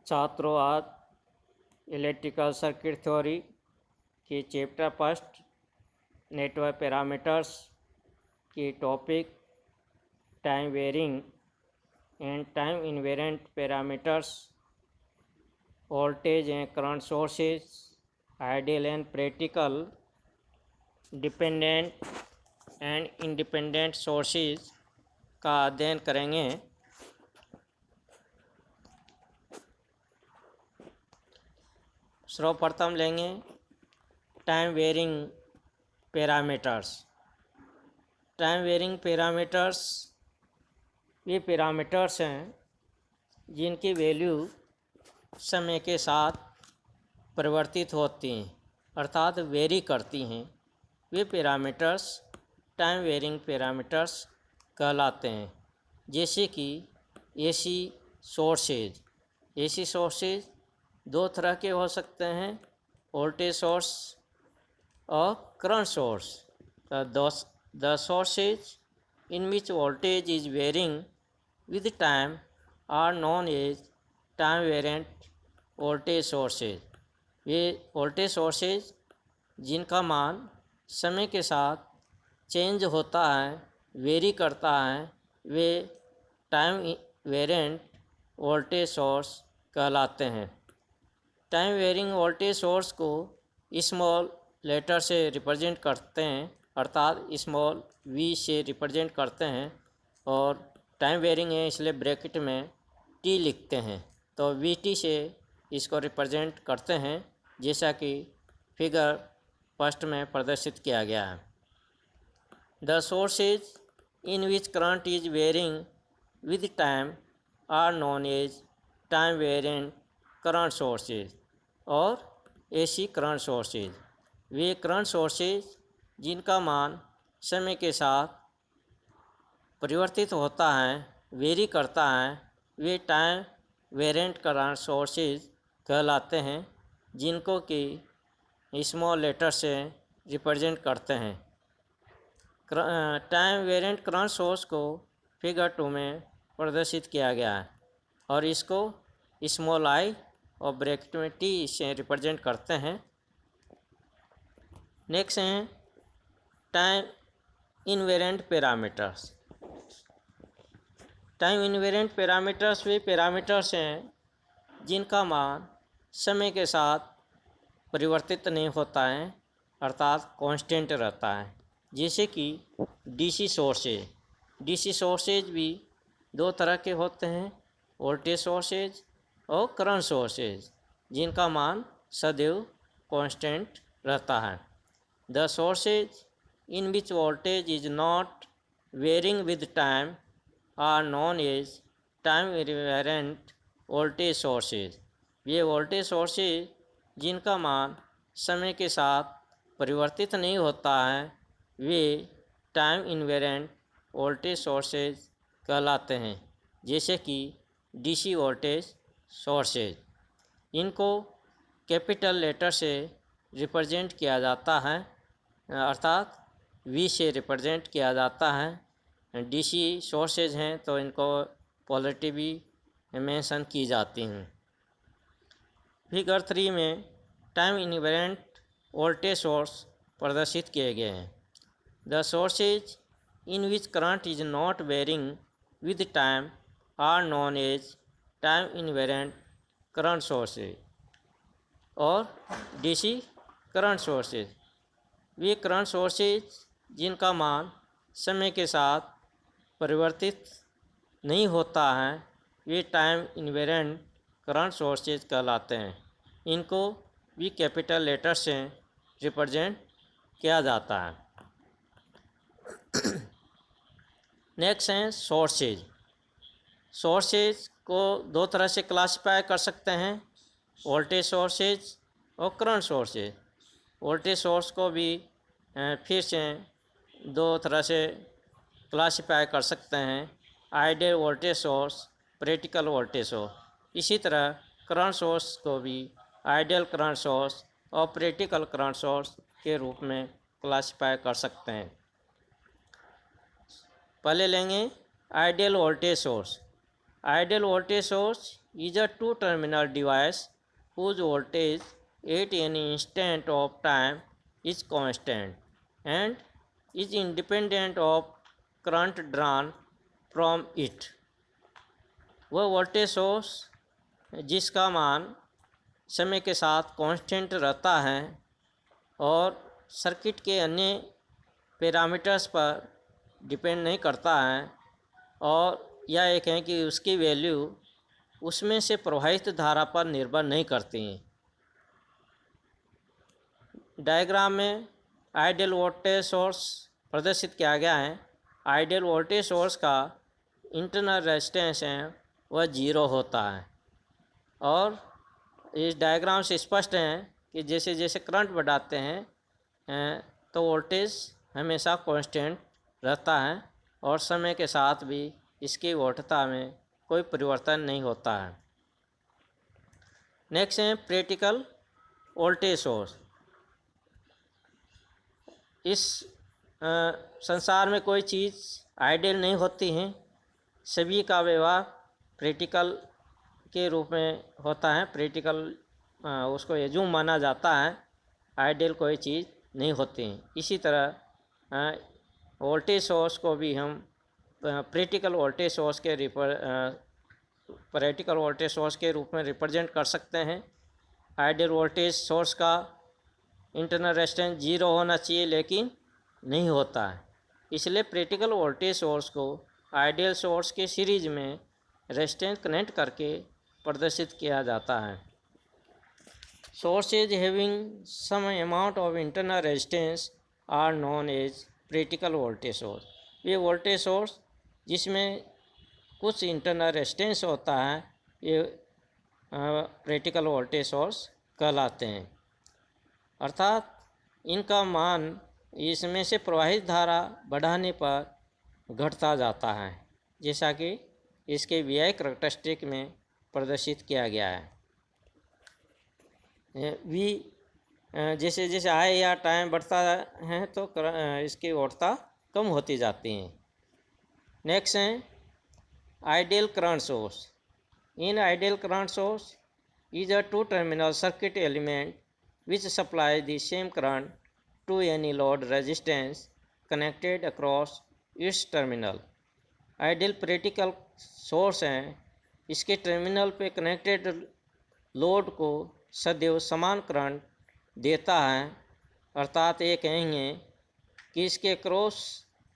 छात्रों, आज electrical circuit theory की चैप्टर फर्स्ट नेटवर्क पैरामीटर्स की topic time varying and time invariant parameters, voltage and current sources, ideal and practical, dependent and independent sources का अध्ययन करेंगे। सर्वप्रथम लेंगे time varying parameters. Time varying parameters ये parameters हैं जिनकी वैल्यू समय के साथ परिवर्तित होती हैं, अर्थात वेरी करती हैं। वे पैरामीटर्स टाइम वेरिंग पैरामीटर्स कहलाते हैं। जैसे कि एसी सोर्सेज। एसी सोर्सेज दो तरह के हो सकते हैं, वोल्टेज सोर्स और current source. The sources in which voltage is varying with time are known as time variant voltage sources। ये वोल्टेज सोर्सेज जिनका मान समय के साथ चेंज होता है, वेरी करता है, वे टाइम वेरिएंट वोल्टेज सोर्स कहलाते हैं। टाइम वेरिंग वोल्टेज सोर्स को स्मॉल लेटर से रिप्रेजेंट करते हैं, अर्थात स्मॉल v से रिप्रेजेंट करते हैं, और टाइम वेरिंग है इसलिए ब्रैकेट में टी लिखते हैं, तो वी टी से इसको रिप्रेजेंट करते हैं, जैसा कि फिगर फर्स्ट में प्रदर्शित किया गया है। The sources in which current is varying with time are known as time variant current sources और एसी करंट सोर्सेज। वे करंट सोर्सेज जिनका मान समय के साथ परिवर्तित होता है, वेरी करता है, वे टाइम वेरिएंट करंट सोर्सेज कहलाते हैं, जिनको कि स्मॉल लेटर से रिप्रेजेंट करते हैं। टाइम वेरिएंट करंट सोर्स को फिगर 2 में प्रदर्शित किया गया है और इसको स्मॉल आई और ब्रैकेट में टी से रिप्रेजेंट करते हैं। नेक्स्ट हैं time invariant parameters. Time invariant parameters वे पैरामीटर्स हैं जिनका मान समय के साथ परिवर्तित नहीं होता है, अर्थात कांस्टेंट रहता है। जैसे कि डीसी सोर्सेज। डीसी सोर्सेज भी दो तरह के होते हैं, वोल्टेज सोर्सेज और करंट सोर्सेज, जिनका मान सदैव कांस्टेंट रहता है। The sources in which voltage is not varying with time are known as time invariant voltage sources. ये वोल्टेज सोर्सेज जिनका मान समय के साथ परिवर्तित नहीं होता है, वे टाइम इनवेरिएंट वोल्टेज सोर्सेज कहलाते हैं, जैसे कि डीसी वोल्टेज सोर्सेज। इनको कैपिटल लेटर से रिप्रेजेंट किया जाता है, अर्थात वी से रिप्रेजेंट किया जाता है। डीसी सोर्सेज हैं तो इनको पोलैरिटी भी मेंशन की जाती हैं। फिगर 3 में टाइम इनवेरिएंट वोल्टेज सोर्स प्रदर्शित किए गए हैं। The sources in which current is not varying with time are known as time invariant current sources और डीसी करंट सोर्सेज। वे करंट सोर्सेज जिनका मान समय के साथ परिवर्तित नहीं होता है, वे टाइम इनवेरिएंट करंट सोर्सेज कहलाते हैं। इनको भी कैपिटल लेटर से रिप्रेजेंट किया जाता है। नेक्स्ट हैं सोर्सेज। सोर्सेज को दो तरह से क्लासिफाई कर सकते हैं, वोल्टेज सोर्सेज और करंट सोर्सेज। वोल्टेज सोर्स को भी फिर से दो तरह से क्लासिफाई कर सकते हैं, ideal voltage source, practical voltage source. इसी तरह करंट सोर्स को भी आइडियल करंट सोर्स और प्रैक्टिकल करंट सोर्स के रूप में क्लासिफाई कर सकते हैं। पहले लेंगे ideal voltage source. Ideal voltage source is a two-terminal device whose voltage at any instant of time is constant and is independent of current drawn from it. वह voltage source जिसका मान समय के साथ कांस्टेंट रहता है और सर्किट के अन्य पैरामीटर्स पर डिपेंड नहीं करता है, और यह एक है कि उसकी वैल्यू उसमें से प्रवाहित धारा पर निर्भर नहीं करती हैं। डायग्राम में आइडियल वोल्टेज सोर्स प्रदर्शित किया गया है। आइडियल वोल्टेज सोर्स का इंटरनल रेजिस्टेंस है वह 0 होता है, और इस डायग्राम से स्पष्ट है कि जैसे जैसे करंट बढ़ाते हैं तो वोल्टेज हमेशा कांस्टेंट रहता है और समय के साथ भी इसकी वोल्टता में कोई परिवर्तन नहीं होता है। नेक्स्ट है प्रैक्टिकल वोल्टेज सोर्स। इस संसार में कोई चीज़ आइडियल नहीं होती है, सभी का व्यवहार प्रैक्टिकल के रूप में होता है। प्रैक्टिकल उसको एज्यूम माना जाता है, आइडियल कोई चीज़ नहीं होती है। इसी तरह वोल्टेज सोर्स को भी हम प्रैक्टिकल वोल्टेज सोर्स के रूप में रिप्रेजेंट कर सकते हैं। आइडियल वोल्टेज सोर्स का इंटरनल रेजिस्टेंस 0 होना चाहिए, लेकिन नहीं होता है, इसलिए प्रैक्टिकल वोल्टेज सोर्स को आइडियल सोर्स के सीरीज में रेजिस्टेंस कनेक्ट करके प्रदर्शित किया जाता है। Sources having some amount of internal resistance are known as practical voltage source. ये वोल्टेज सोर्स जिसमें कुछ इंटरनल रेजिस्टेंस होता है, ये प्रैक्टिकल वोल्टेज सोर्स कहलाते हैं। अर्थात इनका मान इसमें से प्रवाहित धारा बढ़ाने पर घटता जाता है, जैसा कि इसके VI करैक्टरिस्टिक में प्रदर्शित किया गया है। V जैसे जैसे आए या टाइम बढ़ता है तो इसकी वोल्टता कम होती जाती है। नेक्स्ट है ideal current source. In ideal current source is a two-terminal circuit element which supplies the same current to any load resistance connected across its terminal. Ideal practical source हैं, इसके टर्मिनल पे कनेक्टेड लोड को सदैव समान current देता है। अर्थात ये कहेंगे कि इसके क्रॉस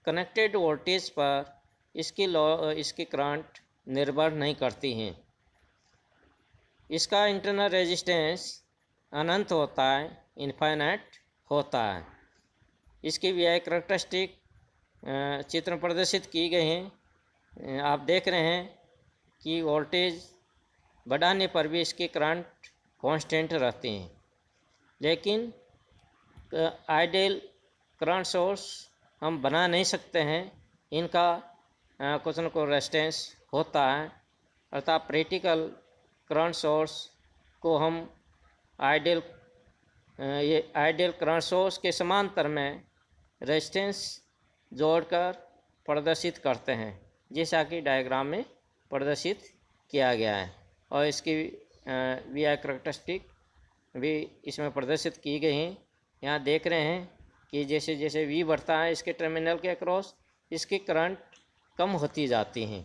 कनेक्टेड वोल्टेज पर इसकी करंट निर्भर नहीं करती हैं। इसका इंटरनल रेजिस्टेंस अनंत होता है, इनफाइनाइट होता है। इसकी VI करैक्टरिस्टिक चित्र प्रदर्शित की गई हैं। आप देख रहे हैं कि वोल्टेज बढ़ाने पर भी इसकी करंट कांस्टेंट रहती हैं, लेकिन आइडियल करंट सोर्स हम बना नहीं सकते हैं, इनका कुछ न कुछ रेजिस्टेंस होता है। अर्थात प्रैक्टिकल करंट सोर्स को हम आइडियल करंट सोर्स के समांतर में रेजिस्टेंस जोड़कर प्रदर्शित करते हैं, जैसा कि डायग्राम में प्रदर्शित किया गया है, और इसकी VI करैक्टरिस्टिक भी इसमें प्रदर्शित की गई हैं। यहाँ देख रहे हैं कि जैसे जैसे V बढ़ता है इसके टर्मिनल के अक्रॉस, इसकी करंट कम होती जाती हैं।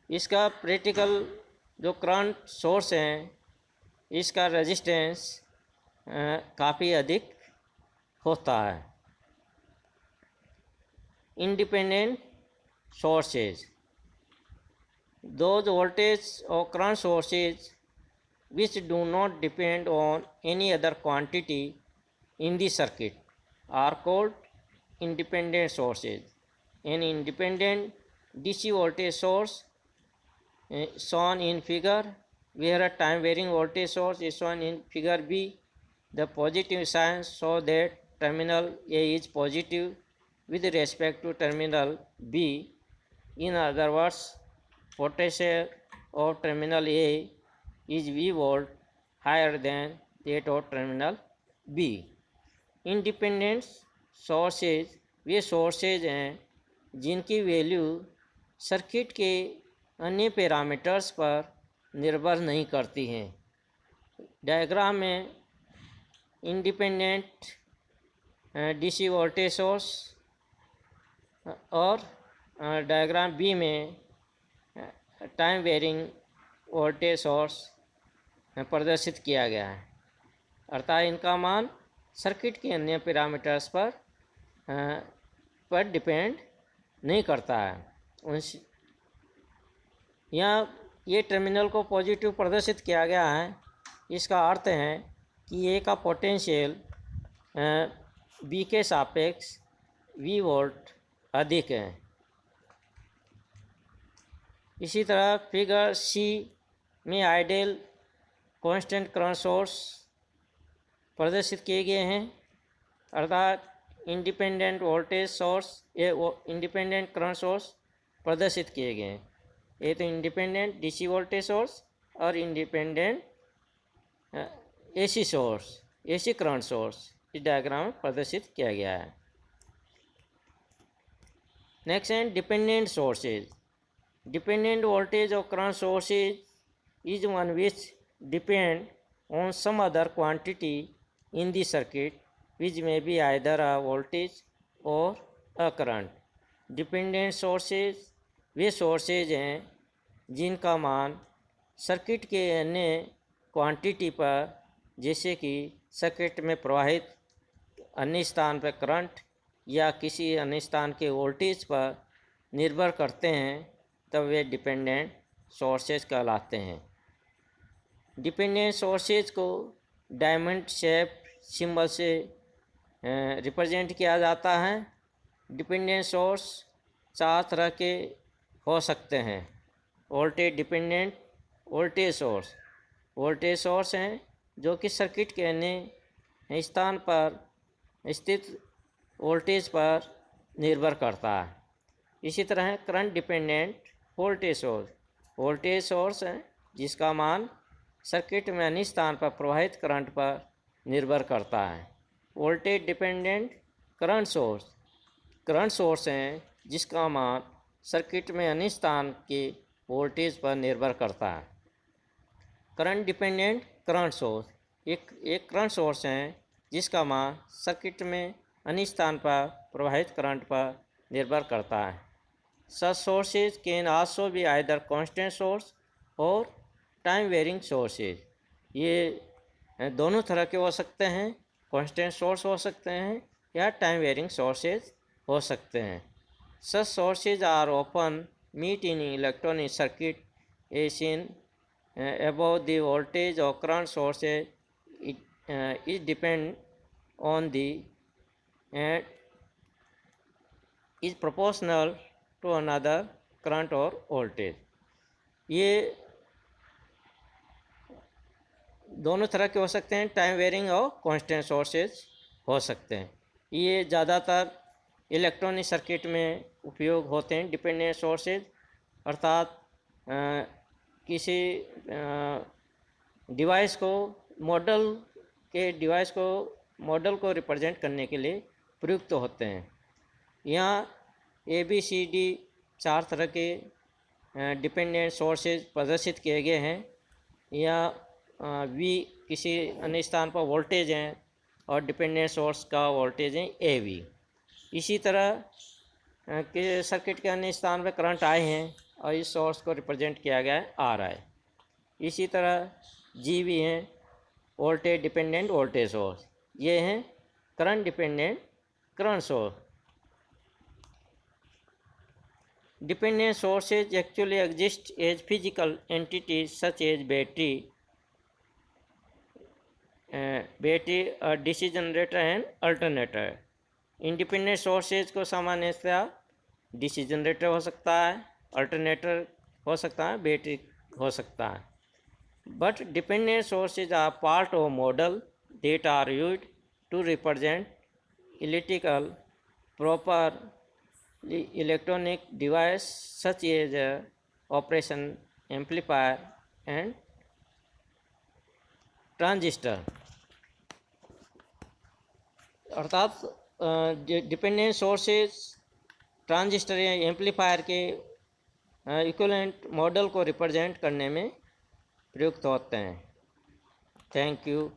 इसका प्रैक्टिकल जो करंट सोर्स है, इसका रेजिस्टेंस काफ़ी अधिक होता है। Independent sources, those voltage or current sources which do not depend on any other quantity in the circuit are called independent sources. An independent DC voltage source shown in figure, where a time varying voltage source is shown in figure B. The positive signs show that terminal A is positive with respect to terminal B. In other words, potential of terminal A is V volt higher than that of terminal B. Independent sources way sources हैं जिनकी value circuit के अन्य parameters पर निर्भर नहीं करती हैं। Diagram में इंडिपेंडेंट डीसी वोल्टेज सोर्स और डायग्राम बी में टाइम वेरिंग वोल्टेज सोर्स प्रदर्शित किया गया है, अर्थात इनका मान सर्किट के अन्य पैरामीटर्स पर डिपेंड नहीं करता है। यहाँ ये टर्मिनल को पॉजिटिव प्रदर्शित किया गया है। इसका अर्थ है कि ए का पोटेंशियल बी के सापेक्ष वी वोल्ट अधिक है। इसी तरह फिगर सी में आइडियल कांस्टेंट करंट सोर्स प्रदर्शित किए गए हैं, अर्थात independent voltage source independent current source प्रदर्शित किए गए हैं। ये तो इंडिपेंडेंट डीसी वोल्टेज सोर्स और independent AC source, AC current source इस डायग्राम में प्रदर्शित किया गया है। नेक्स्ट है डिपेंडेंट सोर्सेज। डिपेंडेंट वोल्टेज और current sources is one which depend on some other quantity in the circuit which may be either a voltage or a current. Dependent sources way sources हैं जिनका मान circuit के अन्य quantity पर, जैसे कि circuit में प्रवाहित अन्य स्थान पर करंट या किसी अन्य स्थान के वोल्टेज पर निर्भर करते हैं, तब वे डिपेंडेंट सोर्सेज कहलाते हैं। डिपेंडेंट सोर्सेज को डायमंड शेप सिंबल से रिप्रेजेंट किया जाता है। डिपेंडेंट सोर्स 4 तरह के हो सकते हैं। वोल्टेज डिपेंडेंट वोल्टेज सोर्स हैं जो कि सर्किट के अन्य स्थान पर स्थित वोल्टेज पर निर्भर करता है। इसी तरह करंट डिपेंडेंट वोल्टेज सोर्स हैं जिसका मान सर्किट में अन्य स्थान पर प्रवाहित करंट पर निर्भर करता है। वोल्टेज डिपेंडेंट करंट सोर्स हैं जिसका मान सर्किट में अन्य स्थान के वोल्टेज पर निर्भर करता है। करंट डिपेंडेंट करंट सोर्स एक करंट सोर्स हैं जिसका मान सर्किट में अन्य स्थान पर प्रवाहित करंट पर निर्भर करता है। Such sources can also be either constant source और टाइम वेरिंग सोर्सेज। ये दोनों तरह के हो सकते हैं, कांस्टेंट सोर्स हो सकते हैं या टाइम वेरिंग सोर्सेज हो सकते हैं। Such sources are often meet in electronic circuit as seen above. The voltage of current sources it depend on the is proportional to another current और वोल्टेज। ये दोनों तरह के हो सकते हैं, टाइम वेरिंग और कांस्टेंट सोर्सेज हो सकते हैं। ये ज़्यादातर इलेक्ट्रॉनिक सर्किट में उपयोग होते हैं डिपेंडेंट सोर्सेज, अर्थात किसी डिवाइस को रिप्रेजेंट करने के लिए प्रयुक्त होते हैं। यहाँ ABCD 4 तरह के डिपेंडेंट सोर्सेज प्रदर्शित किए गए हैं। या V किसी अन्य स्थान पर वोल्टेज हैं और डिपेंडेंट सोर्स का वोल्टेज है AV। इसी तरह के सर्किट के अन्य स्थान पर करंट आए हैं और इस सोर्स को रिप्रेजेंट किया गया है RI। इसी तरह GB हैं वोल्टेज डिपेंडेंट वोल्टेज सोर्स, ये हैं current dependent current source. Dependent sources actually exist as physical entities such as battery, a DC generator and alternator। Independent sources को सामान्यतः DC जनरेटर हो सकता है, अल्टरनेटर हो सकता है, बैटरी हो सकता है। But dependent sources are part of model that are used to represent electrical proper electronic device such as operation amplifier and transistor। अर्थात डिपेंडेंट सोर्सेज ट्रांजिस्टर या एम्पलीफायर के इक्विवेलेंट मॉडल को रिप्रेजेंट करने में प्रयुक्त होते हैं। Thank you.